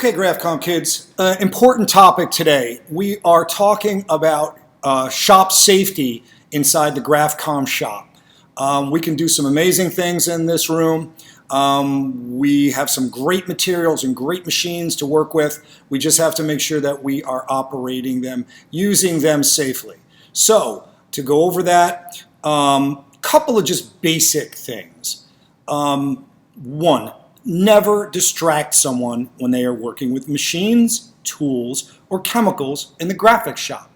Okay, GraphCom kids, important topic today. We are talking about shop safety inside the GraphCom shop. We can do some amazing things in this room. We have some great materials and great machines to work with. We just have to make sure that we are operating them, using them safely. So, to go over that, couple of just basic things. One, never distract someone when they are working with machines, tools, or chemicals in the graphics shop.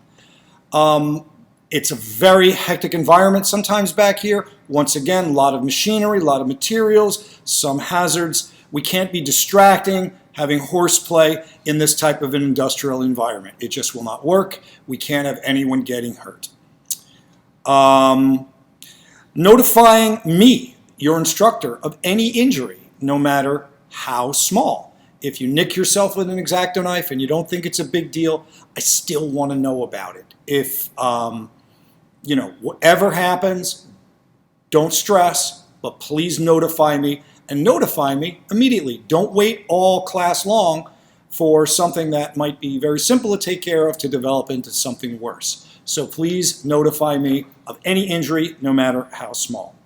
It's a very hectic environment sometimes back here. Once again, a lot of machinery, a lot of materials, some hazards. We can't be distracting, having horseplay in this type of an industrial environment. It just will not work. We can't have anyone getting hurt. Notifying me, your instructor, of any injury, no matter how small. If you nick yourself with an X-Acto knife and you don't think it's a big deal, I still want to know about it. If, whatever happens, don't stress, but please notify me, and notify me immediately. Don't wait all class long for something that might be very simple to take care of to develop into something worse. So please notify me of any injury, no matter how small.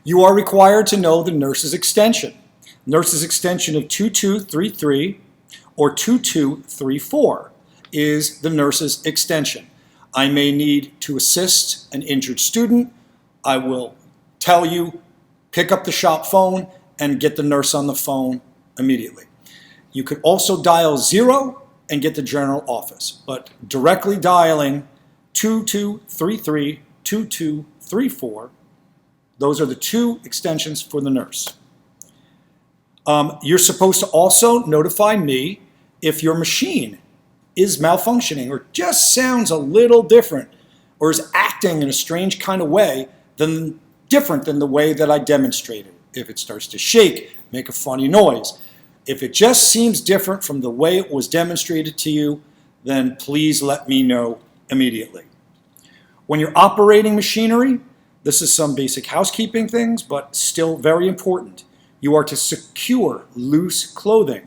You are required to know the nurse's extension. Nurse's extension of 2233 or 2234 is the nurse's extension. I may need to assist an injured student. I will tell you, pick up the shop phone and get the nurse on the phone immediately. You could also dial 0 and get the general office, but directly dialing 2233, 2234, those are the two extensions for the nurse. You're supposed to also notify me if your machine is malfunctioning or just sounds a little different or is acting in a strange kind of way different than the way that I demonstrated. If it starts to shake, make a funny noise. If it just seems different from the way it was demonstrated to you, then please let me know immediately. When you're operating machinery, this is some basic housekeeping things, but still very important. You are to secure loose clothing.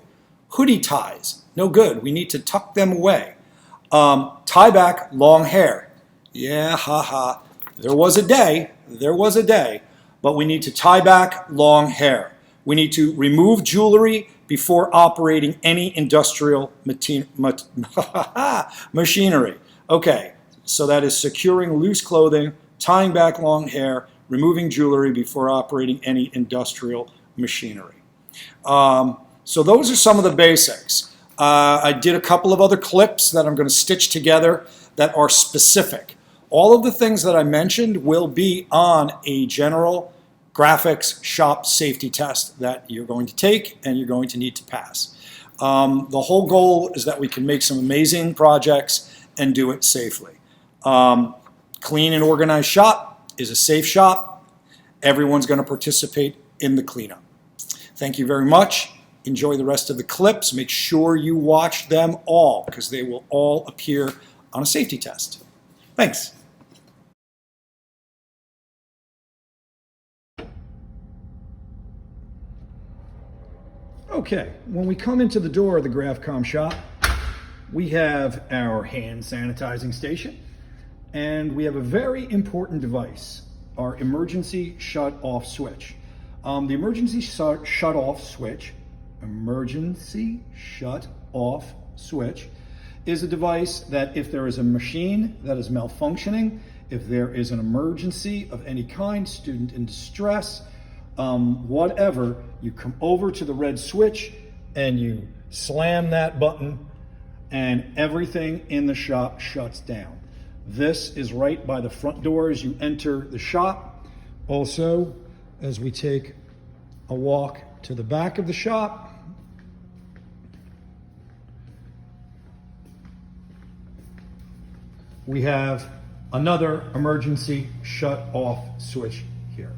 Hoodie ties, no good. We need to tuck them away. Tie back long hair. Yeah, haha. There was a day, but we need to tie back long hair. We need to remove jewelry before operating any industrial machinery. Okay, so that is securing loose clothing, tying back long hair, removing jewelry before operating any industrial machinery. So those are some of the basics. I did a couple of other clips that I'm going to stitch together that are specific. All of the things that I mentioned will be on a general graphics shop safety test that you're going to take and you're going to need to pass. The whole goal is that we can make some amazing projects and do it safely. Clean and organized shop is a safe shop. Everyone's going to participate in the cleanup. Thank you very much. Enjoy the rest of the clips. Make sure you watch them all because they will all appear on a safety test. Thanks. Okay, when we come into the door of the GraphCom shop, we have our hand sanitizing station. And we have a very important device, our emergency shut-off switch. The emergency shut-off switch is a device that if there is a machine that is malfunctioning, if there is an emergency of any kind, student in distress, whatever, you come over to the red switch and you slam that button and everything in the shop shuts down. This is right by the front door as you enter the shop. Also, as we take a walk to the back of the shop, we have another emergency shut-off switch here.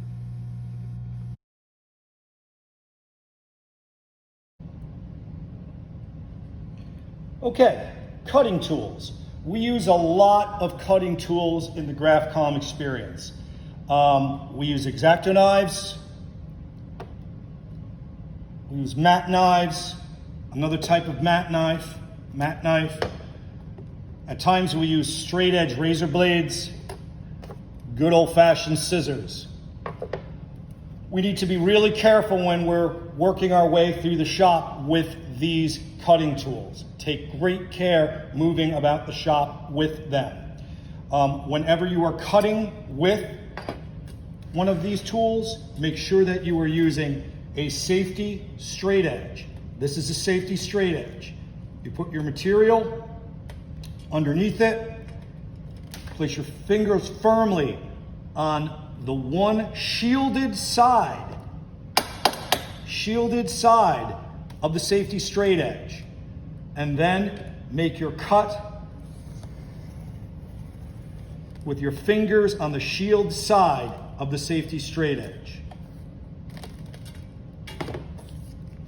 Okay, cutting tools. We use a lot of cutting tools in the GraphCom experience. We use X-Acto knives, we use mat knives, Another type of mat knife. At times we use straight edge razor blades, good old-fashioned scissors. We need to be really careful when we're working our way through the shop with these cutting tools. Take great care moving about the shop with them. Whenever you are cutting with one of these tools, make sure that you are using a safety straight edge. This is a safety straight edge. You put your material underneath it, place your fingers firmly on the one shielded side of the safety straight edge, and then make your cut with your fingers on the shield side of the safety straight edge.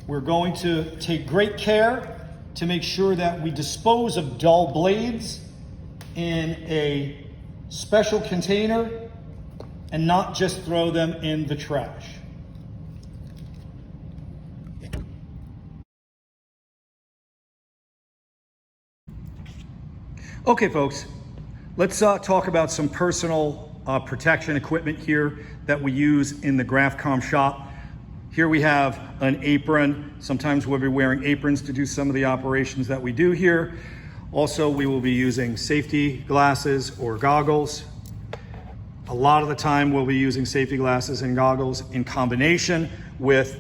We're going to take great care to make sure that we dispose of dull blades in a special container and not just throw them in the trash. Okay, folks, let's talk about some personal protection equipment here that we use in the GraphCom shop. Here we have an apron. Sometimes we'll be wearing aprons to do some of the operations that we do here. Also, we will be using safety glasses or goggles. A lot of the time we'll be using safety glasses and goggles in combination with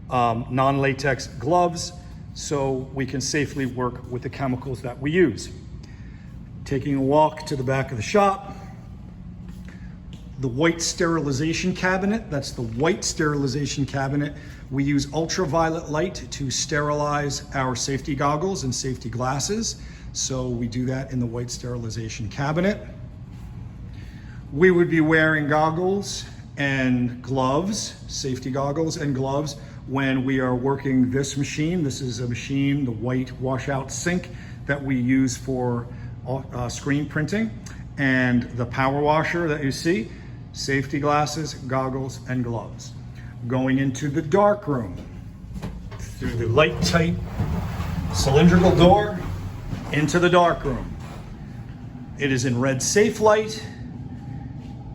non-latex gloves so we can safely work with the chemicals that we use. Taking a walk to the back of the shop, the white sterilization cabinet, that's the white sterilization cabinet. We use ultraviolet light to sterilize our safety goggles and safety glasses. So we do that in the white sterilization cabinet. We would be wearing goggles and gloves, safety goggles and gloves, when we are working this machine. This is a machine, the white washout sink that we use for screen printing, and the power washer that you see. Safety glasses, goggles, and gloves. Going into the dark room through the light tight cylindrical door into the dark room. It is in red safe light.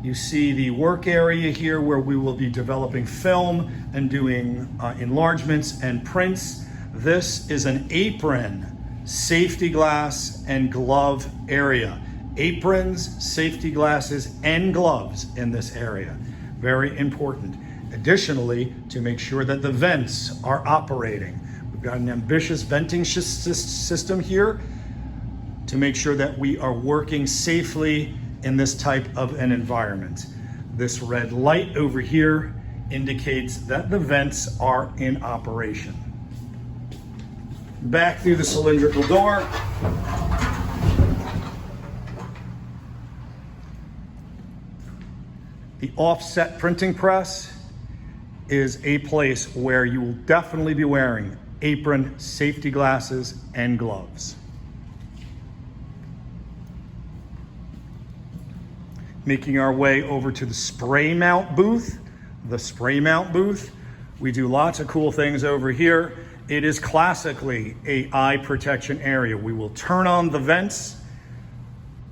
You see the work area here where we will be developing film and doing enlargements and prints. This is an apron, safety glass, and glove area. Aprons, safety glasses, and gloves in this area. Very important. Additionally, to make sure that the vents are operating. We've got an ambitious venting system here to make sure that we are working safely in this type of an environment. This red light over here indicates that the vents are in operation. Back through the cylindrical door. The offset printing press is a place where you will definitely be wearing apron, safety glasses, and gloves. Making our way over to the spray mount booth. The spray mount booth. We do lots of cool things over here. It is classically an eye protection area. We will turn on the vents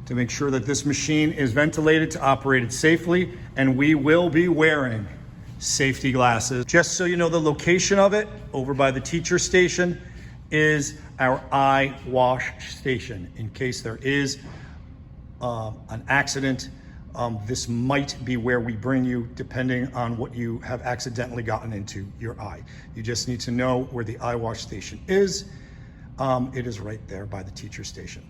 to make sure that this machine is ventilated to operate it safely, and we will be wearing safety glasses. Just so you know, the location of it, over by the teacher station, is our eye wash station. In case there is an accident, this might be where we bring you, depending on what you have accidentally gotten into your eye. You just need to know where the eye wash station is. It is right there by the teacher station.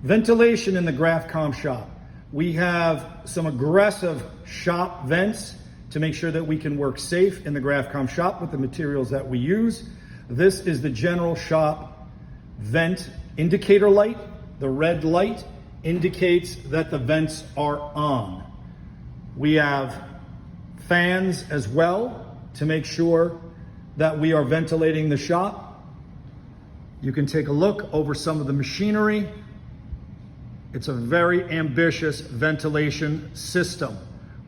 Ventilation in the GraphCom shop. We have some aggressive shop vents to make sure that we can work safe in the GraphCom shop with the materials that we use. This is the general shop vent indicator light. The red light indicates that the vents are on. We have fans as well to make sure that we are ventilating the shop. You can take a look over some of the machinery. It's a very ambitious ventilation system.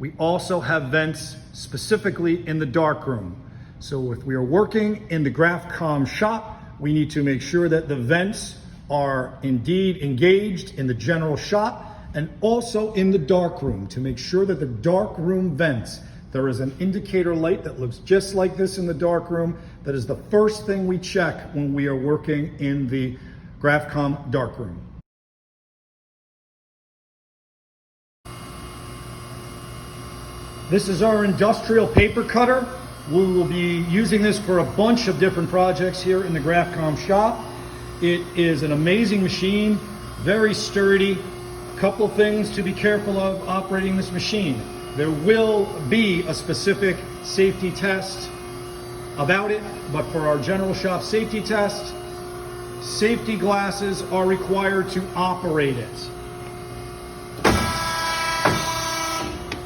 We also have vents specifically in the darkroom. So if we are working in the GraphCom shop, we need to make sure that the vents are indeed engaged in the general shop and also in the darkroom to make sure that the darkroom vents, there is an indicator light that looks just like this in the darkroom. That is the first thing we check when we are working in the GraphCom darkroom. This is our industrial paper cutter. We will be using this for a bunch of different projects here in the GraphCom shop. It is an amazing machine, very sturdy. A couple things to be careful of operating this machine. There will be a specific safety test about it, but for our general shop safety test, safety glasses are required to operate it.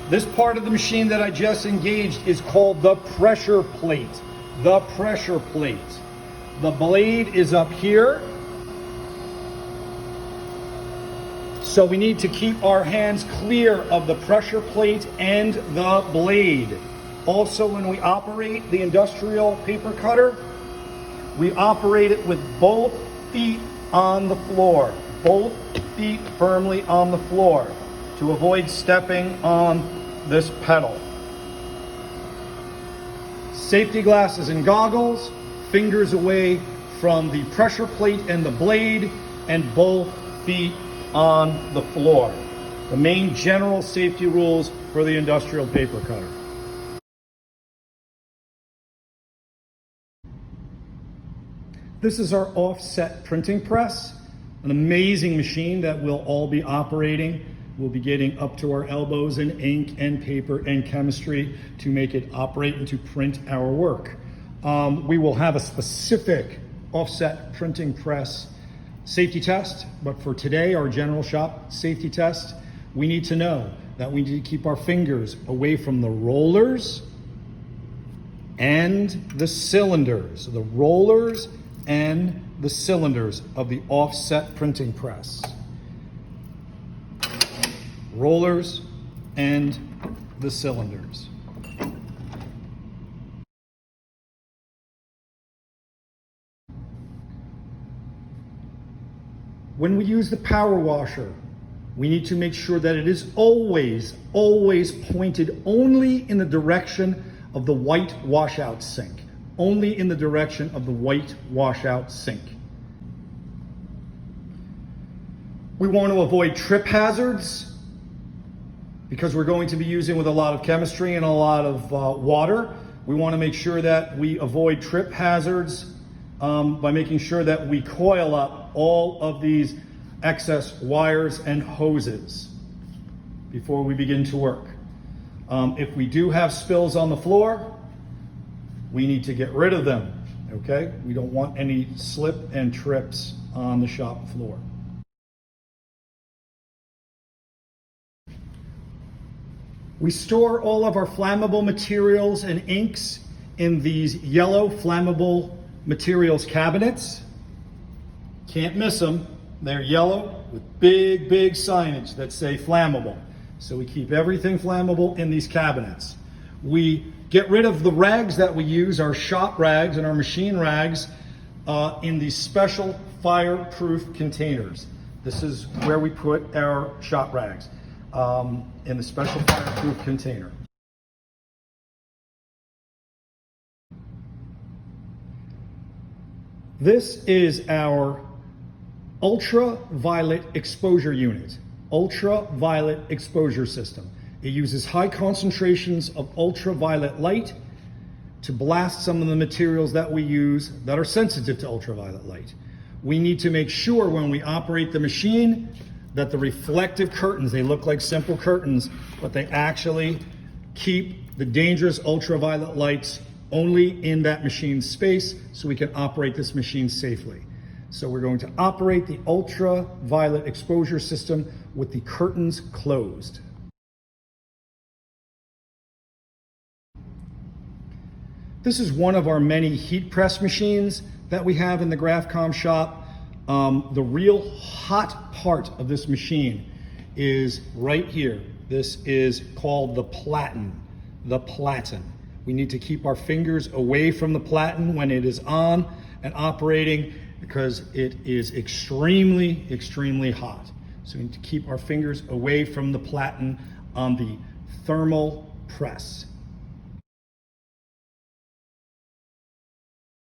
This part of the machine that I just engaged is called the pressure plate. The pressure plate. The blade is up here. So we need to keep our hands clear of the pressure plate and the blade. Also, when we operate the industrial paper cutter, we operate it with both feet on the floor. Both feet firmly on the floor to avoid stepping on this pedal. Safety glasses and goggles, fingers away from the pressure plate and the blade, and both feet on the floor. The main general safety rules for the industrial paper cutter. This is our offset printing press, an amazing machine that we'll all be operating. We'll be getting up to our elbows in ink and paper and chemistry to make it operate and to print our work. We will have a specific offset printing press safety test, but for today, our general shop safety test, we need to know that we need to keep our fingers away from the rollers and the cylinders. The rollers and the cylinders of the offset printing press. Rollers and the cylinders. When we use the power washer, we need to make sure that it is always pointed only in the direction of the white washout sink. Only in the direction of the white washout sink. We want to avoid trip hazards because we're going to be using with a lot of chemistry and a lot of water. We want to make sure that we avoid trip hazards by making sure that we coil up all of these excess wires and hoses before we begin to work. If we do have spills on the floor, we need to get rid of them, okay? We don't want any slip and trips on the shop floor. We store all of our flammable materials and inks in these yellow flammable materials cabinets. Can't miss them. They're yellow with big signage that say flammable. So we keep everything flammable in these cabinets. We get rid of the rags that we use, our shop rags and our machine rags, in these special fireproof containers. This is where we put our shop rags, in the special fireproof container. This is our ultraviolet exposure unit, ultraviolet exposure system. It uses high concentrations of ultraviolet light to blast some of the materials that we use that are sensitive to ultraviolet light. We need to make sure when we operate the machine that the reflective curtains, they look like simple curtains, but they actually keep the dangerous ultraviolet lights only in that machine space so we can operate this machine safely. So we're going to operate the ultraviolet exposure system with the curtains closed. This is one of our many heat press machines that we have in the GraphCom shop. The real hot part of this machine is right here. This is called the platen. The platen. We need to keep our fingers away from the platen when it is on and operating because it is extremely, extremely hot. So we need to keep our fingers away from the platen on the thermal press.